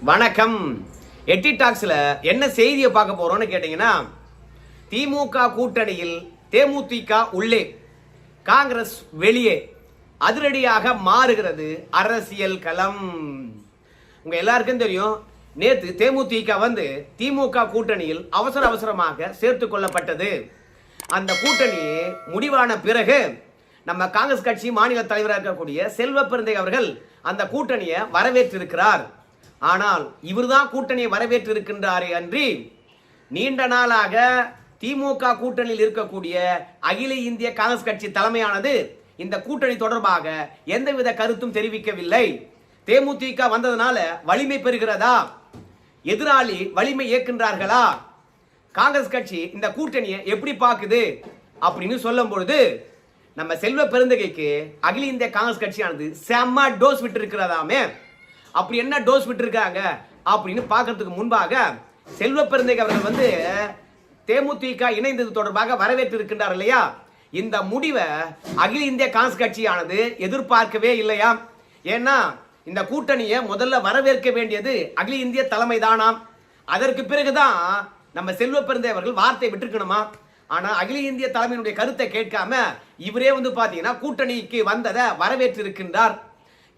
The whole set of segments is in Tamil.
வணக்கம். எட்டி டாக்ஸ்ல என்ன செய்தியை பார்க்க போறோம்னு கேட்டீங்கன்னா, திமுக கூட்டணியில் தேமுதிக உள்ளே, காங்கிரஸ் வெளியே, அதிரடியாக மாறுகிறது அரசியல் களம். உங்க எல்லாருக்கும் தெரியும், நேற்று தேமுதிக திமுக கூட்டணியில் அவசரமாக சேர்த்து கொள்ளப்பட்டது. அந்த கூட்டணி முடிவான பிறகு நம்ம காங்கிரஸ் கட்சி மாநில தலைவராக இருக்கக்கூடிய செல்வ பெருந்தகை அவர்கள் அந்த கூட்டணியை வரவேற்றிருக்கிறார். ஆனால் இவர்தான் கூட்டணியை வரவேற்று இருக்கின்றாரே அன்றி, நீண்ட நாளாக திமுக கூட்டணியில் இருக்கக்கூடிய அகில இந்திய காங்கிரஸ் கட்சி தலைமையானது இந்த கூட்டணி தொடர்பாக எந்தவித கருத்தும் தெரிவிக்கவில்லை. தேமுதிக வந்ததனால வலிமை பெறுகிறதா, எதிராளி வலிமை ஏற்கின்றார்களா, காங்கிரஸ் கட்சி இந்த கூட்டணியை எப்படி பார்க்குது அப்படின்னு சொல்லும் பொழுது, நம்ம செல்வ பெருந்தகைக்கு அகில இந்திய காங்கிரஸ் கட்சியானது செம்ம டோஸ் விட்டு இருக்கிறதாமே. அப்படி என்ன டோஸ் விட்டுருக்காங்க அப்படின்னு பார்க்கறதுக்கு முன்பாக செல்வ பெருந்தகை அவர்கள் தேமுதிக இணைந்தது தொடர்பாக வரவேற்று இருக்கின்றார் இல்லையா. இந்த முடிவை அகில இந்திய காங்கிரஸ் கட்சியானது எதிர்பார்க்கவே இல்லையா. ஏன்னா இந்த கூட்டணியை முதல்ல வரவேற்க வேண்டியது அகில இந்திய தலைமை தானாம். அதற்கு பிறகுதான் நம்ம செல்வ பெருந்தகை அவர்கள் வார்த்தை விட்டுருக்கணுமா. ஆனா அகில இந்திய தலைமையினுடைய கருத்தை கேட்காம இவரே பாத்தீங்கன்னா கூட்டணிக்கு வந்ததை வரவேற்று இருக்கின்றார்.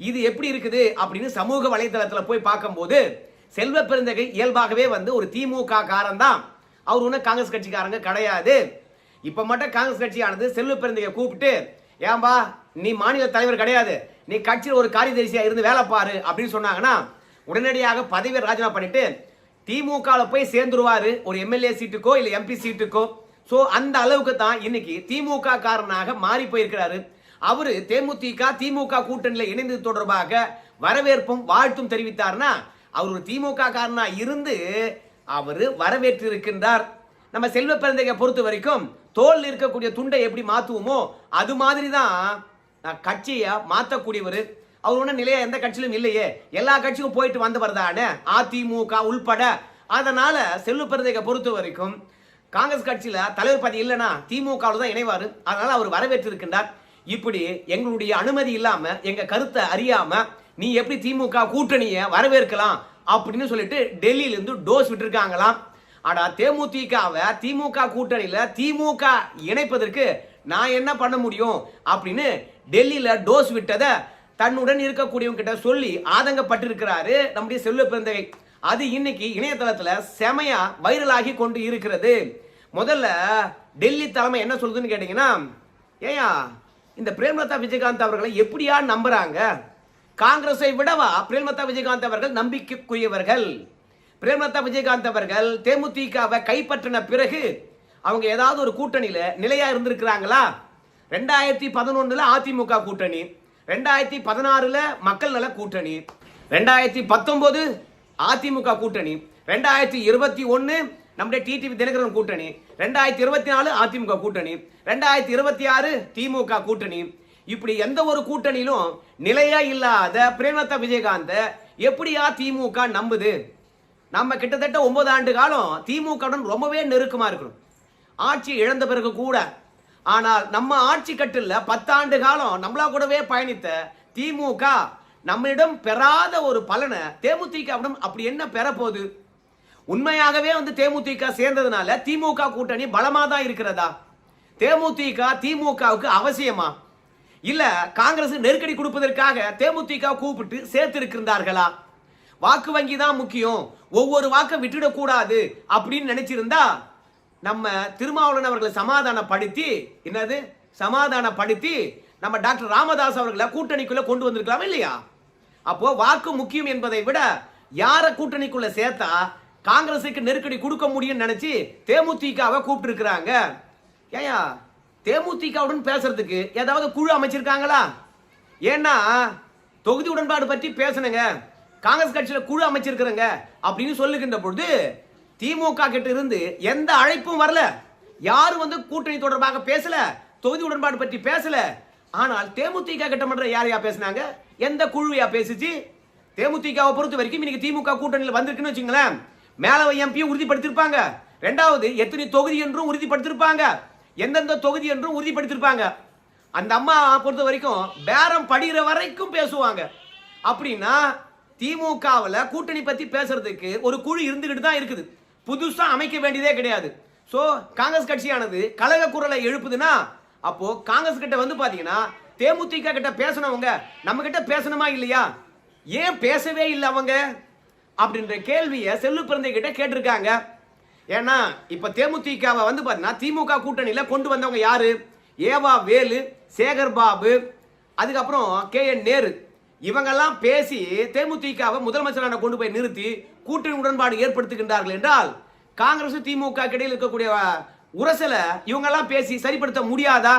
இது எப்படி இருக்குது அப்படின்னு சமூக வலைதளத்தில் போய் பார்க்கும்போது, செல்வ பெருந்தகை இயல்பாகவே ஒரு திமுக காரன் தான். அவர் ஒன்றும் காங்கிரஸ் கட்சிக்காரங்க கிடையாது. இப்ப மட்டும் காங்கிரஸ் கட்சியானது செல்வ பெருந்தகை கூப்பிட்டு, ஏன்பா நீ மாநில தலைவர் கிடையாது, நீ கட்சியில் ஒரு காரியதரிசியா இருந்து வேலை பாரு அப்படின்னு சொன்னாங்கன்னா, உடனடியாக பதவியை ராஜினாமா பண்ணிட்டு திமுக போய் சேர்ந்துருவாரு, ஒரு எம்எல்ஏ சீட்டுக்கோ இல்ல எம்பி சீட்டுக்கோ. சோ அந்த அளவுக்கு தான் இன்னைக்கு திமுக காரனாக மாறி போயிருக்கிறாரு. அவரு தேமுதிக திமுக கூட்டணியில் இணைந்தது தொடர்பாக வரவேற்பும் வாழ்த்தும் தெரிவித்தார்னா, அவர் ஒரு திமுக காரனா இருந்து அவரு வரவேற்று இருக்கின்றார். நம்ம செல்வ பெருந்தகை பொறுத்த வரைக்கும் தோல் இருக்கக்கூடிய துண்டை எப்படி மாத்துவோமோ அது மாதிரி தான் கட்சியை மாற்றக்கூடியவர். அவர் ஒன்றும் நிலையா எந்த கட்சியிலும் இல்லையே, எல்லா கட்சிக்கும் போயிட்டு வந்தவர் தானே, அதிமுக உள்பட. அதனால செல்வ பெருந்தகை பொறுத்த வரைக்கும் காங்கிரஸ் கட்சியில தலைவர் பதவி இல்லைன்னா திமுக தான் இணைவாரு. அதனால அவர் வரவேற்று இருக்கின்றார். இப்படி எங்களுடைய அனுமதி இல்லாம, எங்க கருத்தை அறியாம நீ எப்படி திமுக கூட்டணியை வரவேற்கலாம் அப்படின்னு சொல்லிட்டு டெல்லியில இருந்து டோஸ் விட்டுருக்காங்களாம். ஆனா தேமுதிகவை திமுக கூட்டணியில திமுக இணைப்பதற்கு நான் என்ன பண்ண முடியும் அப்படின்னு டெல்லியில டோஸ் விட்டதை தன்னுடன் இருக்கக்கூடியவங்க கிட்ட சொல்லி ஆதங்கப்பட்டிருக்கிறாரு நம்முடைய செல்வ பெருந்தகை. அது இன்னைக்கு இணையதளத்துல செமையா வைரலாகி கொண்டு இருக்கிறது. முதல்ல டெல்லி தலைமை என்ன சொல்லுதுன்னு கேட்டீங்கன்னா, ஏயா இந்த பிரேமலதா விஜயகாந்த் அவர்களை எப்படியா நம்புறாங்க, காங்கிரஸை விடவா பிரேமலதா விஜயகாந்த் அவர்கள் நம்பிக்கைக்குரியவர்கள். பிரேமலதா விஜயகாந்த் அவர்கள் தேமுதிகவை கைப்பற்றின பிறகு அவங்க ஏதாவது ஒரு கூட்டணியில நிலையா இருந்திருக்கிறாங்களா? 2011 அதிமுக கூட்டணி, 2016 மக்கள் நல கூட்டணி, 2019 அதிமுக கூட்டணி, 2021 நம்முடைய டிடிவி தினகரன் கூட்டணி, 2024 அதிமுக கூட்டணி, 2026 திமுக கூட்டணி. இப்படி எந்த ஒரு கூட்டணியிலும் நிலையா இல்லாத பிரேமலதா விஜயகாந்த் எப்படியா திமுக நம்புது? நம்ம கிட்டத்தட்ட 9 ஆண்டு காலம் திமுகவுடன் ரொம்பவே நெருக்கமா இருக்கணும், ஆட்சி இழந்த பிறகு கூட. ஆனால் நம்ம ஆட்சி கட்டில் 10 ஆண்டு காலம் நம்மளா கூடவே பயணித்த திமுக நம்மிடம் பெறாத ஒரு பலனை தேமுதிகவிடம் அப்படி என்ன பெற போகுது? உண்மையாகவே தேமுதிக சேர்ந்ததுனால திமுக கூட்டணி பலமா தான் இருக்கிறதா? தேமுதிக திமுகவுக்கு அவசியமா? இல்ல காங்கிரஸ் நெருக்கடி கொடுப்பதற்காக தேமுதிக கூப்பிட்டு சேர்த்து இருக்கிறார்களா? வாக்கு வங்கி தான் முக்கியம், ஒவ்வொரு வாக்கை விட்டுடக்கூடாது அப்படின்னு நினைச்சிருந்தா நம்ம திருமாவளவன் அவர்களை சமாதானப்படுத்தி நம்ம டாக்டர் ராமதாஸ் அவர்களை கூட்டணிக்குள்ள கொண்டு வந்திருக்கலாம் இல்லையா? அப்போ வாக்கு முக்கியம் என்பதை விட யார கூட்டணிக்குள்ள சேர்த்தா காங்கிரசுக்கு நெருக்கடி கொடுக்க முடியும் நினைச்சு தேமுதிகவை கூப்பிட்டு இருக்கிறாங்க. ஏயா தேமுதிகவுடன் பேசுறதுக்கு ஏதாவது குழு அமைச்சிருக்காங்களா? ஏன்னா தொகுதி உடன்பாடு பற்றி பேசணுங்க, காங்கிரஸ் கட்சியில குழு அமைச்சிருக்கிறங்க அப்படின்னு சொல்லுகின்ற பொழுது திமுக கிட்ட இருந்து எந்த அழைப்பும் வரல. யாரும் கூட்டணி தொடர்பாக பேசல, தொகுதி உடன்பாடு பற்றி பேசல. ஆனால் தேமுதிக கிட்ட மட்டும் யாரையா பேசினாங்க? எந்த குழுவையா பேசிச்சு? தேமுதிகவை பொறுத்த வரைக்கும் இன்னைக்கு திமுக கூட்டணியில் வந்திருக்குன்னு வச்சுங்களேன், மேல எம்பியும் உறுதிப்படுத்திருப்பாங்க, ரெண்டாவது எத்தனை தொகுதி என்றும் உறுதிப்படுத்திருப்பாங்க, எந்தெந்த தொகுதி என்றும் உறுதிப்படுத்திருப்பாங்க. அந்த அம்மா பொறுத்த வரைக்கும் பேரம் படிகிற வரைக்கும் பேசுவாங்க. அப்படின்னா திமுகவில் கூட்டணி பத்தி பேசுறதுக்கு ஒரு குழு இருந்துகிட்டு தான் இருக்குது, புதுசா அமைக்க வேண்டியதே கிடையாது. சோ காங்கிரஸ் கட்சியானது கலக குரலை எழுப்புதுன்னா அப்போ காங்கிரஸ் கிட்ட வந்து பாத்தீங்கன்னா தேமுதிக கிட்ட பேசணவங்க நம்ம கிட்ட பேசணுமா இல்லையா? ஏன் பேசவே இல்லை அவங்க அப்படின்ற கேள்வியை செல்லு பிறந்தை கிட்ட கேட்டிருக்காங்க. ஏன்னா இப்ப தேமுதிகவை வந்து பாத்தீங்கன்னா திமுக கூட்டணியில கொண்டு வந்தவங்க யாரு? ஏவா வேலு, சேகர் பாபு, அதுக்கப்புறம் KN நேரு, இவங்கெல்லாம் பேசி தேமுதிகவை முதலமைச்சரான கொண்டு போய் நிறுத்தி கூட்டணி உடன்பாடு ஏற்படுத்துகின்றார்கள் என்றால் காங்கிரஸ் திமுக இடையில் இருக்கக்கூடிய உரசலை இவங்கெல்லாம் பேசி சரிப்படுத்த முடியாதா?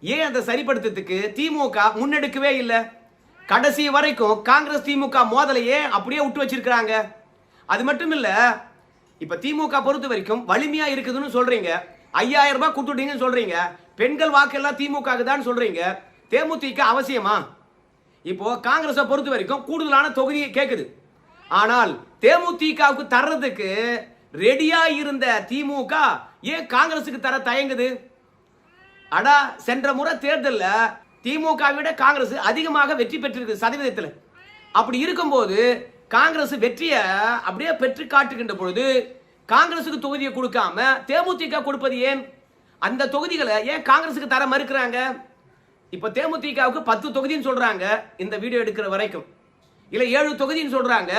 ஏன் அந்த சரிப்படுத்துறதுக்கு திமுக முன்னெடுக்கவே இல்லை? கடைசி வரைக்கும் காங்கிரஸ் திமுக மோதலையே அப்படியே விட்டு வச்சிருக்காங்க. அது மட்டும் இல்ல, இப்ப திமுக பொறுத்த வரைக்கும் வலிமையா இருக்குதுன்னு சொல்றீங்க, 5000 ரூபாய் கொடுத்துட்டீங்கன்னு சொல்றீங்க, பெண்கள் வாக்கெல்லாம் திமுக தான் சொல்றீங்க. தேமுதிக அவசியமா? இப்போ காங்கிரஸை பொறுத்த வரைக்கும் கூடுதலான தொகுதியை கேட்குது. ஆனால் தேமுதிகவுக்கு தர்றதுக்கு ரெடியா இருந்த திமுக ஏன் காங்கிரசுக்கு தர தயங்குது? அடா சென்ற முறை தேர்தலில் திமுக விட காங்கிரஸ் அதிகமாக வெற்றி பெற்றிருக்கு சதவீதத்தில். அப்படி இருக்கும்போது காங்கிரஸ் வெற்றியை அப்படியே பெற்று காட்டுகின்ற பொழுது காங்கிரசுக்கு தொகுதியை கொடுக்காம தேமுதிக கொடுப்பது ஏன்? அந்த தொகுதிகளை ஏன் காங்கிரசுக்கு தர மறுக்கிறாங்க? இப்ப தேமுதிகவுக்கு 10 தொகுதின்னு சொல்றாங்க இந்த வீடியோ எடுக்கிற வரைக்கும், இல்ல 7 தொகுதின்னு சொல்றாங்க.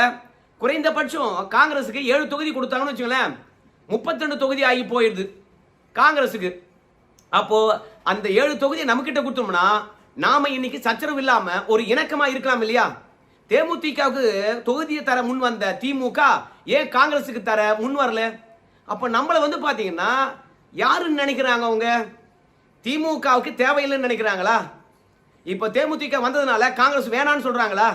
குறைந்தபட்சம் காங்கிரசுக்கு 7 தொகுதி கொடுத்தாங்கன்னு வச்சுங்களேன், 32 தொகுதி ஆகி போயிடுது காங்கிரசுக்கு. அப்போ அந்த 7 தொகுதியை நம்ம கிட்ட கொடுத்தோம்னா நாம இன்னைக்கு சச்சரவு இல்லாம ஒரு இணக்கமா இருக்கலாம் இல்லையா? தேமுதிகவுக்கு தொகுதியை தர முன் வந்த திமுக ஏன் காங்கிரசுக்கு தர முன் வரல? அப்ப நம்மள வந்து பாத்தீங்கன்னா யாருன்னு நினைக்கிறாங்க அவங்க? திமுகவுக்கு தேவையில்லைன்னு நினைக்கிறாங்களா? இப்போ தேமுதிக வந்ததுனால காங்கிரஸ் வேணான்னு சொல்றாங்களா?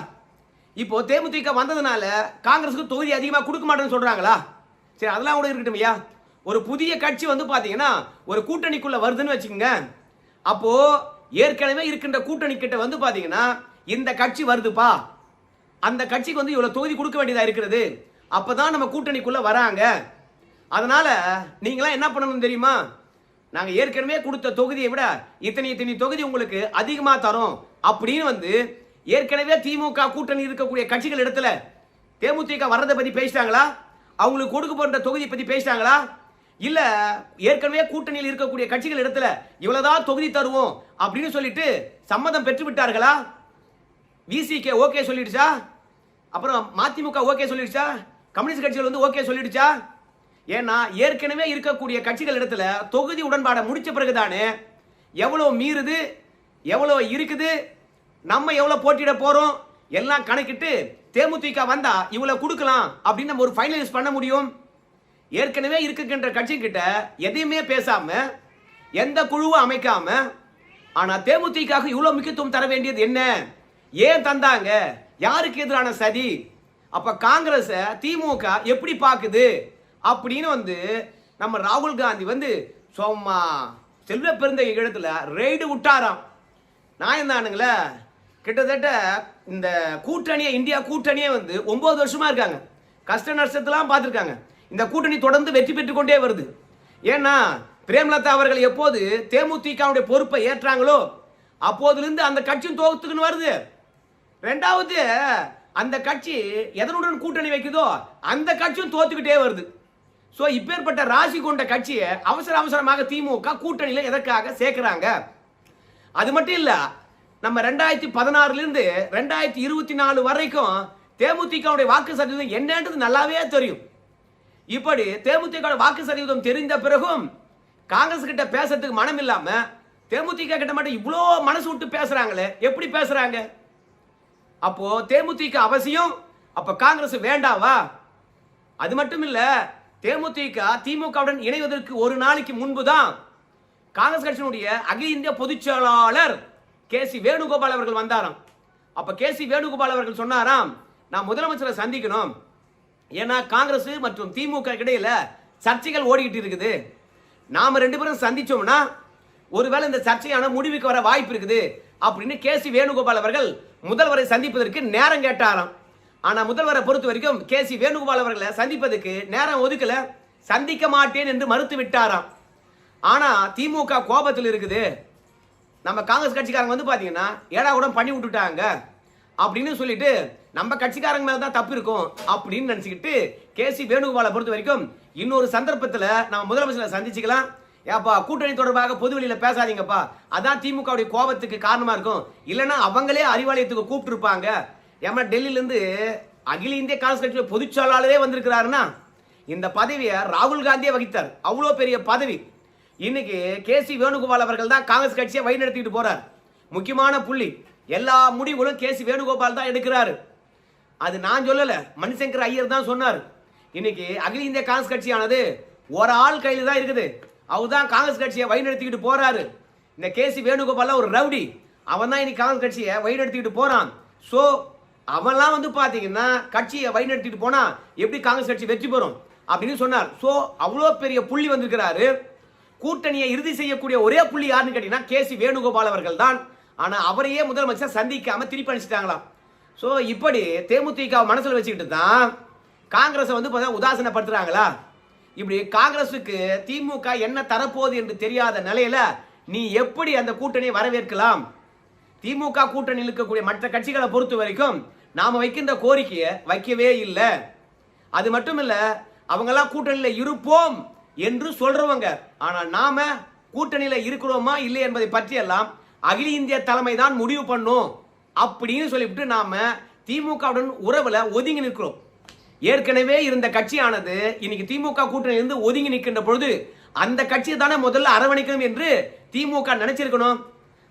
இப்போ தேமுதிக வந்ததுனால காங்கிரஸுக்கு தொகுதி அதிகமாக கொடுக்க மாட்டேன்னு சொல்றாங்களா? சரி, அதெல்லாம் கூட இருக்கட்டும் ஐயா. ஒரு புதிய கட்சி வந்து பாத்தீங்கன்னா ஒரு கூட்டணிக்குள்ள வருதுன்னு வச்சுக்கோங்க. அப்போ ஏற்கனவே இருக்கின்ற கூட்டணி கிட்ட வந்து பாத்தீங்கன்னா இந்த கட்சி வருதுப்பா, அந்த கட்சிக்கு வந்து இவ்வளவு தொகுதி கொடுக்க வேண்டியதா இருக்கிறது, அப்பதான் நம்ம கூட்டணிக்குள்ள வராங்க. அதனால நீங்களாம் என்ன பண்ணணும் தெரியுமா? நாங்க ஏற்கனவே கொடுத்த தொகுதியை விட இத்தனை தொகுதி உங்களுக்கு அதிகமா தரோம் அப்படின்னு வந்து ஏற்கனவே திமுக கூட்டணி இருக்கக்கூடிய கட்சிகள் இடத்துல தேமுதிக வர்றதை பத்தி பேசிட்டாங்களா? அவங்களுக்கு கொடுக்க போன்ற தொகுதி பத்தி பேசிட்டாங்களா? இல்ல ஏற்கனவே கூட்டணியில் இருக்கக்கூடிய கட்சிகள் இடத்துல இவ்வளவுதான் தொகுதி தருவோம் அப்படின்னு சொல்லிட்டு சம்மதம் பெற்று விட்டார்களா? VCK okay சொல்லிடுச்சா? அப்புறம் மதிமுக ஓகே சொல்லிடுச்சா? கம்யூனிஸ்ட் கட்சிகள் வந்து ஓகே சொல்லிடுச்சா? ஏன்னா ஏற்கனவே இருக்கக்கூடிய கட்சிகள் இடத்துல தொகுதி உடன்பாடை முடிச்ச பிறகுதானே எவ்வளவு மீறுது, எவ்வளவு இருக்குது, நம்ம எவ்வளவு போட்டியிட போறோம் எல்லாம் கணக்கிட்டு தேமுதிக வந்தா இவ்வளவு கொடுக்கலாம் அப்படின்னு நம்ம ஒரு ஃபைனலைஸ் பண்ண முடியும். ஏற்கனவே இருக்கின்ற கட்சி கிட்ட எதையுமே பேசாம எந்த குழுவும் அமைக்காம, ஆனா தேமுதிக இவ்வளவு முக்கியத்துவம் தர வேண்டியது என்ன? ஏன் தந்தாங்க? யாருக்கு எதிரான சதி? அப்ப காங்கிரஸ் திமுக எப்படி பாக்குது அப்படின்னு வந்து நம்ம ராகுல் காந்தி வந்து சும்மா செல்வ பெருந்த இடத்துல ரெய்டு விட்டாராம். நான் தானுங்களே கிட்டத்தட்ட இந்த கூட்டணியை இந்தியா கூட்டணியே வந்து 9 வருஷமா இருக்காங்க, கஷ்ட நஷ்டத்தெல்லாம் பார்த்துருக்காங்க. இந்த கூட்டணி தொடர்ந்து வெற்றி பெற்றுக் கொண்டே வருது. ஏன்னா பிரேமலதா அவர்கள் எப்போது தேமுதிகவுடைய பொறுப்பை ஏற்றாங்களோ அப்போதிலிருந்து அந்த கட்சியும் தோத்துக்குன்னு வருது. ரெண்டாவது அந்த கட்சி எதனுடன் கூட்டணி வைக்குதோ அந்த கட்சியும் தோத்துக்கிட்டே வருது. சோ இப்பேற்பட்ட ராசி கொண்ட கட்சியை அவசரமாக திமுக கூட்டணியில எதற்காக சேர்க்கிறாங்க? அது மட்டும் இல்ல, நம்ம 2016 இருந்து 2024 வரைக்கும் தேமுதிகவுடைய வாக்கு சதவீதம் என்னன்றது நல்லாவே தெரியும். இப்படி தேமுதிக வாக்கு சதவீதம் தெரிந்த பிறகும் காங்கிரஸ் கிட்ட பேசுறதுக்கு மனம் இல்லாம தேமுதிக கிட்ட மட்டும் இவ்வளோ மனசு விட்டு பேசுறாங்களே, எப்படி பேசுறாங்க? அப்போ தேமுதிக அவசியம், அப்ப காங்கிரஸ் வேண்டாவா? அது மட்டும் இல்ல, தேமுதிக திமுகவுடன் இணைவதற்கு ஒரு நாளைக்கு முன்புதான் காங்கிரஸ் கட்சியினுடைய அகில இந்திய பொதுச் செயலாளர் KC வேணுகோபால் அவர்கள் வந்தாராம். அப்ப KC வேணுகோபால் அவர்கள் சொன்னாராம், நான் முதலமைச்சரை சந்திக்கணும், ஏன்னா காங்கிரஸ் மற்றும் திமுக இடையில சர்ச்சைகள் ஓடிக்கிட்டு இருக்குது, நாம 2 பேரும் சந்திச்சோம்னா ஒருவேளை இந்த சர்ச்சையான முடிவுக்கு வர வாய்ப்பு இருக்குது அப்படின்னு KC வேணுகோபால் அவர்கள் முதல்வரை சந்திப்பதற்கு நேரம் கேட்டாராம். ஆனா முதல்வரை பொறுத்த வரைக்கும் KC வேணுகோபால் அவர்களை சந்திப்பதற்கு நேரம் ஒதுக்கல, சந்திக்க மாட்டேன் என்று மறுத்து விட்டாராம். ஆனா திமுக கோபத்தில் இருக்குது. நம்ம காங்கிரஸ் கட்சிக்காரங்க வந்து பாத்தீங்கன்னா ஏடா கூட பண்ணி விட்டுட்டாங்க. அப்படின்னு சொல்லிட்டு நம்ம கட்சிக்காரங்க மேல தான் தப்பு இருக்கும் அப்படின்னு நினைச்சுக்கிட்டு கேசி வேணுகோபாலை பொறுத்த வரைக்கும் இன்னொரு சந்தர்ப்பத்துல நம்ம முதலமைச்சரை சந்திச்சுக்கலாம். ஏப்பா கூட்டணி தொடர்பாக பொதுவெளியில பேசாதீங்கப்பா, அதான் திமுகவுடைய கோபத்துக்கு காரணமா இருக்கும், இல்லைன்னா அவங்களே அறிவாலயத்துக்கு கூப்பிட்டு இருப்பாங்க. ஏமா டெல்லியில இருந்து அகில இந்திய காங்கிரஸ் கட்சி பொதுச் செயலாளரே வந்திருக்கிறாருன்னா இந்த பதவியை ராகுல் காந்தியே வகித்தார். அவ்வளோ பெரிய பதவி. இன்னைக்கு கேசி வேணுகோபால் அவர்கள் தான் காங்கிரஸ் கட்சியை வழிநடத்திட்டு போறார். முக்கியமான புள்ளி, எல்லா முடிவுகளும் கேசி வேணுகோபால் தான் எடுக்கிறாரு. அது நான் சொல்லல, மணிசங்கர் ஐயர் தான் சொன்னார். இன்னைக்கு அகில இந்திய காங்கிரஸ் கட்சியானது ஒரு ஆள் கையில் தான் இருக்குது. அவர் தான் காங்கிரஸ் கட்சியை வழிநடத்திக்கிட்டு போறாரு. இந்த கேசி வேணுகோபால் ஒரு ரவுடி, அவன் தான் இன்னைக்கு காங்கிரஸ் கட்சியை வழிநடத்திக்கிட்டு போறான். ஸோ அவன்லாம் வந்து பாத்தீங்கன்னா கட்சியை வழிநடத்திட்டு போனா எப்படி காங்கிரஸ் கட்சி வெற்றி பெறும் அப்படின்னு சொன்னார். ஸோ அவ்வளோ பெரிய புள்ளி வந்திருக்கிறாரு. கூட்டணியை இறுதி செய்யக்கூடிய ஒரே புள்ளி யாருன்னு கேட்டீங்கன்னா கேசி வேணுகோபால் அவர்கள் தான். ஆனா அவரையே முதலமைச்சர் சந்திக்காம திருப்பி அனுப்பிச்சிட்டாங்களாம். ஸோ இப்படி தேமுதிக மனசுல வச்சுக்கிட்டு தான் காங்கிரஸை வந்து உதாசீனப்படுத்துறாங்களா? இப்படி காங்கிரசுக்கு திமுக என்ன தரப்போகுது என்று தெரியாத நிலையில நீ எப்படி அந்த கூட்டணியை வரவேற்கலாம்? திமுக கூட்டணியில் இருக்கக்கூடிய மற்ற கட்சிகளை பொறுத்த வரைக்கும் நாம வைக்கின்ற கோரிக்கையை வைக்கவே இல்லை. அது மட்டும் இல்ல, அவங்கெல்லாம் கூட்டணியில் இருப்போம் என்று சொல்றவங்க, ஆனா நாம கூட்டணியில இருக்கிறோமா இல்லை என்பதை பற்றி எல்லாம் அகில இந்திய தலைமை தான் முடிவு பண்ணும் அப்படின்னு சொல்லிவிட்டு நாம திமுகவுடன் உறவுல ஒதுங்கி நிற்கிறோம். ஏற்கனவே இருந்த கட்சியானது இன்னைக்கு திமுக கூட்டணியிலிருந்து ஒதுங்கி நிற்கின்ற பொழுது அந்த கட்சியை தானே முதல்ல அரவணைக்கணும் என்று திமுக நினைச்சிருக்கணும்.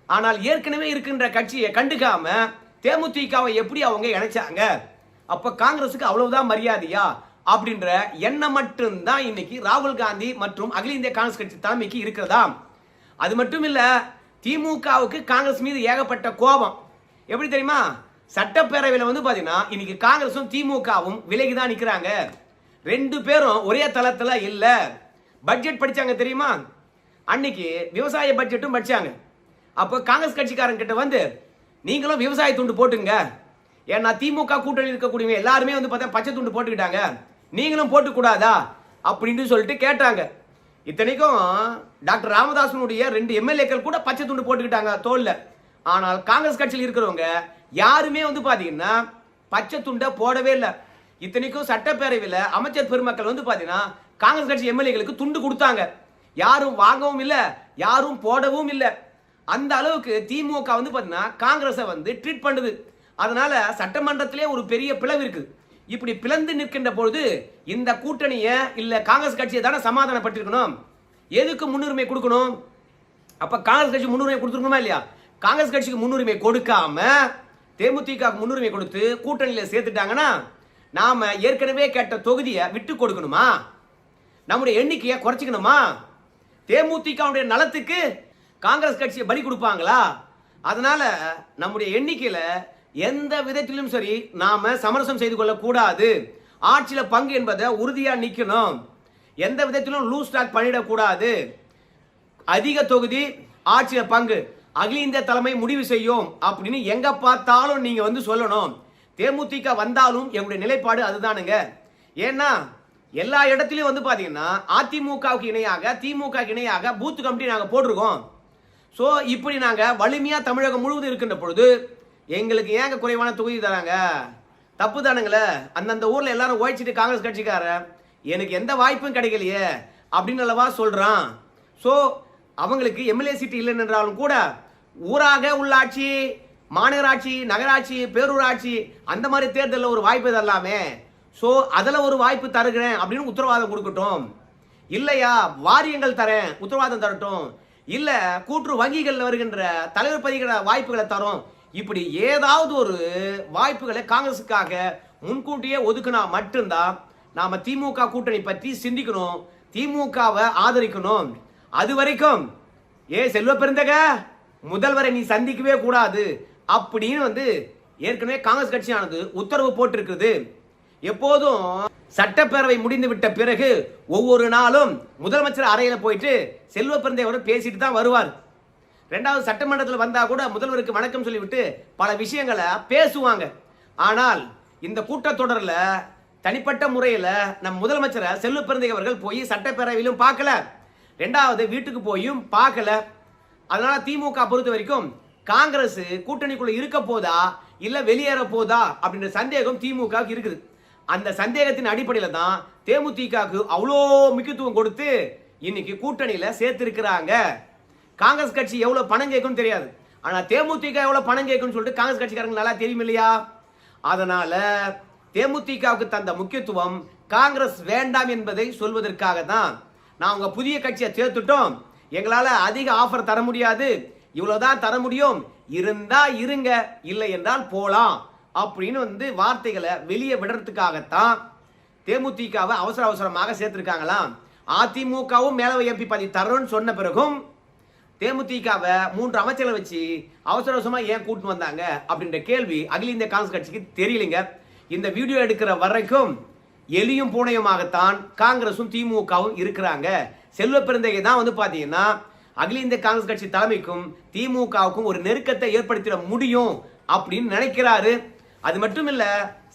ஆனால் ஏற்கனவே இருக்கின்ற கட்சியை கண்டுக்காம தேமுதிகவை எப்படி அவங்க இணைச்சாங்க? அப்ப காங்கிரசுக்கு அவ்வளவுதான் மரியாதையா அப்படின்ற எண்ணம் மட்டும்தான் இன்னைக்கு ராகுல் காந்தி மற்றும் அகில இந்திய காங்கிரஸ் கட்சி தலைமைக்கு இருக்கிறதா? அது மட்டும் இல்ல, திமுகவுக்கு காங்கிரஸ் மீது ஏகப்பட்ட கோபம். எப்படி தெரியுமா? சட்டப்பேரவையில் வந்து பாத்தீங்கன்னா இன்னைக்கு காங்கிரசும் திமுகவும் விலகிதான் நிக்கிறாங்க. ரெண்டு பேரும் ஒரே தளத்துல இல்ல. பட்ஜெட் படிச்சாங்க தெரியுமா? அன்னைக்கு விவசாய பட்ஜெட்டும் படிச்சாங்க. அப்போ காங்கிரஸ் கட்சிக்காரங்க கிட்ட வந்து நீங்களும் விவசாய துண்டு போட்டுங்க, ஏன்னா திமுக கூட்டணி இருக்கக்கூடிய எல்லாருமே வந்து பார்த்தா பச்சை துண்டு போட்டுக்கிட்டாங்க, நீங்களும் போட்டுக்கூடாதா அப்படின்னு சொல்லிட்டு கேட்டாங்க. இத்தனைக்கும் டாக்டர் ராமதாசனுடைய 2 எம்எல்ஏக்கள் கூட பச்சை துண்டு போட்டுக்கிட்டாங்க தோல்ல. ஆனால் காங்கிரஸ் கட்சியில் இருக்கிறவங்க யாருமே வந்து பாத்தீங்கன்னா பச்சை துண்டை போடவே இல்லை. இத்தனைக்கும் சட்டப்பேரவையில் அமைச்சர் பெருமக்கள் வந்து பாத்தீங்கன்னா காங்கிரஸ் கட்சி எம்எல்ஏக்களுக்கு துண்டு கொடுத்தாங்க. யாரும் வாங்கவும் இல்லை, யாரும் போடவும் இல்லை. அந்த அளவுக்கு திமுக வந்து பாத்தீங்கன்னா காங்கிரஸை வந்து ட்ரீட் பண்ணுது. அதனால சட்டமன்றத்திலே ஒரு பெரிய பிளவு இருக்கு. இப்படி பிளந்து நிற்கின்ற பொழுது இந்த கூட்டணியை இல்ல காங்கிரஸ் கட்சியை தானே சமாதானப்பட்டிருக்கணும். எதுக்கு முன்னுரிமை கொடுக்கணும்? அப்ப காங்கிரஸ் கட்சி முன்னுரிமை கொடுத்துருக்கணுமா இல்லையா? காங்கிரஸ் கட்சிக்கு முன்னுரிமை கொடுக்காம தேமுதிக முன்னுரிமை கொடுத்து கூட்டணியில சேர்த்துட்டாங்கன்னா நாம ஏற்கனவே கேட்ட தொகுதியை விட்டு கொடுக்கணுமா? நம்முடைய எண்ணிக்கையை குறைச்சிக்கணுமா? தேமுதிகவுடைய நலத்துக்கு காங்கிரஸ் கட்சியை பலி கொடுப்பாங்களா? அதனால நம்முடைய எண்ணிக்கையில எந்த விதத்திலும் சரி நாம சமரசம் செய்து கொள்ள கூடாது. ஆட்சியில பங்கு என்பதை உறுதியா நிக்கணும். எந்த விதத்திலும் லூஸ் ஸ்டாக் பண்ணிடக்கூடாது. அதிக தொகுதி ஆட்சியில பங்கு அகில இந்திய தலைமை முடிவு செய்யும் அப்படின்னு எங்க பார்த்தாலும் நீங்க வந்து சொல்லணும். தேமுதிக வந்தாலும் எங்களுடைய நிலைப்பாடு அதுதானுங்க. ஏன்னா எல்லா இடத்திலும் வந்து பாத்தீங்கன்னா அதிமுகவுக்கு இணையாக திமுக இணையாக பூத் கமிட்டி நாங்க போட்டிருக்கோம். ஸோ இப்படி நாங்க வலிமையா தமிழகம் முழுவதும் இருக்கின்ற பொழுது எங்களுக்கு ஏங்க குறைவான தொகுதி தராங்க? தப்பு தானுங்களே. அந்தந்த ஊர்ல எல்லாரும் ஓய்ச்சிட்டு காங்கிரஸ் கட்சிக்கார எனக்கு எந்த வாய்ப்பும் கிடைக்கலையே அப்படின்னு அல்லவா சொல்றான். ஸோ அவங்களுக்கு எம்எல்ஏ சீட்டு இல்லை என்றாலும் கூட ஊராக உள்ளாட்சி, மாநகராட்சி, நகராட்சி, பேரூராட்சி அந்த மாதிரி தேர்தலில் ஒரு வாய்ப்பு தரலாமே. ஸோ அதில் ஒரு வாய்ப்பு தருகிறேன் அப்படின்னு உத்தரவாதம் கொடுக்கட்டும். இல்லையா வாரியங்கள் தரேன் உத்தரவாதம் தரட்டும். இல்ல கூட்டுறவு வங்கிகள் வருகின்ற தலைவர் பதவிகளை வாய்ப்புகளை தரும். இப்படி ஏதாவது ஒரு வாய்ப்புகளை காங்கிரஸுக்காக முன்கூட்டியே ஒதுக்கினா மட்டும்தான் நாம திமுக கூட்டணி பற்றி சிந்திக்கணும், திமுகவை ஆதரிக்கணும். அது வரைக்கும் செல்வ பெருந்தக முதல்வரை நீ சந்திக்கவே கூடாது அப்படின்னு வந்து ஏற்கனவே காங்கிரஸ் கட்சியானது உத்தரவு போட்டிருக்கிறது. எப்போதும் சட்டப்பேரவை முடிந்து விட்ட பிறகு ஒவ்வொரு நாளும் முதலமைச்சர் அறையில போயிட்டு செல்வ பெருந்தகையோட பேசிட்டு தான் வருவார். ரெண்டாவது சட்டமன்றத்தில் வந்தா கூட முதல்வருக்கு வணக்கம் சொல்லிவிட்டு பல விஷயங்களை பேசுவாங்க. ஆனால் இந்த கூட்டத்தொடரில் தனிப்பட்ட முறையில் நம் முதலமைச்சரை செல்வ பெருந்தகை அவர்கள் போய் சட்டப்பேரவையிலும் பார்க்கல, ரெண்டாவது வீட்டுக்கு போயும் பார்க்கல. அதனால திமுக பொறுத்த வரைக்கும் காங்கிரஸ் கூட்டணிக்குள்ள இருக்க போதா இல்ல வெளியேற போதா அப்படின்ற சந்தேகம் திமுகவுக்கு இருக்குது. அந்த சந்தேகத்தின் அடிப்படையில் தான் தேமுதிகவுக்கு அவ்வளோ முக்கியத்துவம் கொடுத்து இன்னைக்கு கூட்டணியில சேர்த்திருக்கிறாங்க. காங்கிரஸ் கட்சி எவ்வளவு பணம் கேட்கும் தெரியாது, ஆனா தேமுதிக எவ்வளவு பணம் கேட்கும் சொல்லிட்டு காங்கிரஸ் கட்சிக்காரங்க நல்லா தெரியும் இல்லையா? அதனால தேமுதிகவுக்கு தந்த முக்கியத்துவம் காங்கிரஸ் வேண்டாம் என்பதை சொல்வதற்காக தான் நான் உங்க புதிய கட்சியை சேர்த்துட்டோம், எங்களால அதிக ஆஃபர் தர முடியாது, இவ்வளவுதான் தர முடியும், இருந்தா இருங்க, இல்லை என்றால் போலாம் அப்படின்னு வார்த்தைகளை வெளியே விடுறதுக்காகத்தான் தேமுதிகவை அவசர அவசரமாக சேர்த்திருக்காங்களாம். அதிமுகவும் மேலவை எம்பி பதவி தரணும்னு சொன்ன பிறகும் தேமுதிகவை 3 அமைச்சர்களை வச்சு அவசர அவசரமா ஏன் கூட்டு வந்தாங்க அப்படின்ற கேள்வி அகில இந்திய காங்கிரஸ் கட்சிக்கு தெரியலைங்க. இந்த வீடியோ எடுக்கிற வரைக்கும் எலியும் பூனையுமாகத்தான் காங்கிரசும் திமுகவும் இருக்கிறாங்க. செல்வ பெருந்தகை தான் பாத்தீங்கன்னா அகில இந்திய காங்கிரஸ் கட்சி தலைமைக்கும் திமுகவுக்கும் ஒரு நெருக்கத்தை ஏற்படுத்திட முடியும் அப்படின்னு நினைக்கிறாரு. அது மட்டும் இல்ல,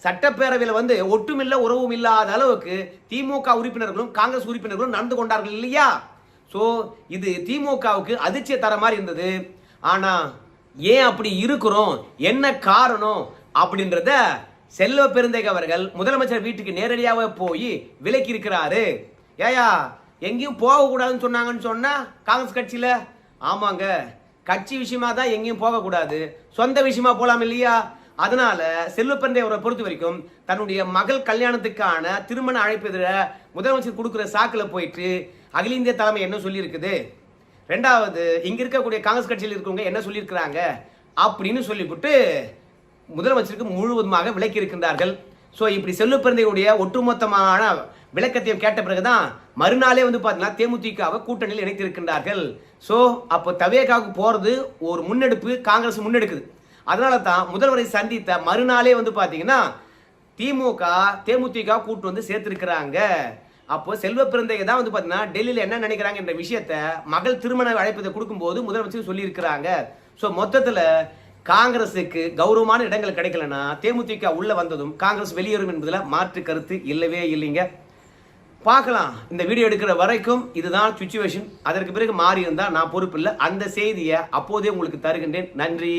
சட்டப்பேரவையில் ஒட்டுமில்ல உறவும் இல்லாத அளவுக்கு திமுக உறுப்பினர்களும் காங்கிரஸ் உறுப்பினர்களும் நடந்து கொண்டார்கள் இல்லையா? சோ இது திமுகவுக்கு அதிர்ச்சியை தர மாதிரி இருந்தது. ஆனா ஏன் அப்படி இருக்கிறோம், என்ன காரணம் அப்படின்றத செல்வ பெருந்தகை அவர்கள் முதலமைச்சர் வீட்டுக்கு நேரடியாக போய் விலக்கி இருக்கிறாரு. ஏயா எங்கேயும் போக கூடாதுன்னு சொன்னாங்கன்னு சொன்னா காங்கிரஸ் கட்சியில, ஆமாங்க கட்சி விஷயமா தான் எங்கேயும் போக கூடாது, சொந்த விஷயமா போலாம் இல்லையா? அதனால செல்வ பெருந்தகை அவரை பொறுத்த வரைக்கும் தன்னுடைய மகள் கல்யாணத்துக்கான திருமண அழைப்பு முதலமைச்சர் கொடுக்கிற சாக்குல போயிட்டு அகில இந்திய தலைமை என்ன சொல்லி இருக்குது, ரெண்டாவது இங்க இருக்கக்கூடிய காங்கிரஸ் கட்சியில் இருக்கவங்க என்ன சொல்லி இருக்கிறாங்க அப்படின்னு சொல்லிவிட்டு முதலமைச்சருக்கு முழுவதுமாக விளக்கி இருக்கின்றார்கள். ஸோ இப்படி செல்வ பெருந்தகையுடைய ஒட்டுமொத்தமான விளக்கத்தையும் கேட்ட பிறகுதான் மறுநாளே பார்த்தீங்கன்னா தேமுதிகவை கூட்டணியில் இணைத்திருக்கின்றார்கள். ஸோ அப்போ தவேகாவுக்கு போறது ஒரு முன்னெடுப்பு காங்கிரஸ் முன்னெடுக்குது. அதனால தான் முதல்வரை சந்தித்த மறுநாளே பார்த்தீங்கன்னா திமுக தேமுதிக கூட்டு சேர்த்திருக்கிறாங்க. அப்போ செல்வ பெருந்தகை தான் பார்த்தீங்கன்னா டெல்லியில் என்ன நினைக்கிறாங்க என்ற விஷயத்தை மகள் திருமண அழைப்பதை கொடுக்கும்போது முதலமைச்சர் சொல்லி இருக்கிறாங்க. ஸோ மொத்தத்தில் காங்கிரஸுக்கு கௌரவமான இடங்கள் கிடைக்கலன்னா தேமுதிக உள்ள வந்ததும் காங்கிரஸ் வெளியேறும் என்பதில் மாற்று கருத்து இல்லவே இல்லைங்க. பார்க்கலாம், இந்த வீடியோ எடுக்கிற வரைக்கும் இதுதான் சுச்சுவேஷன். அதற்கு பிறகு மாறி இருந்தால் நான் பொறுப்பு இல்லை. அந்த செய்தியை அப்போதே உங்களுக்கு தருகின்றேன். நன்றி.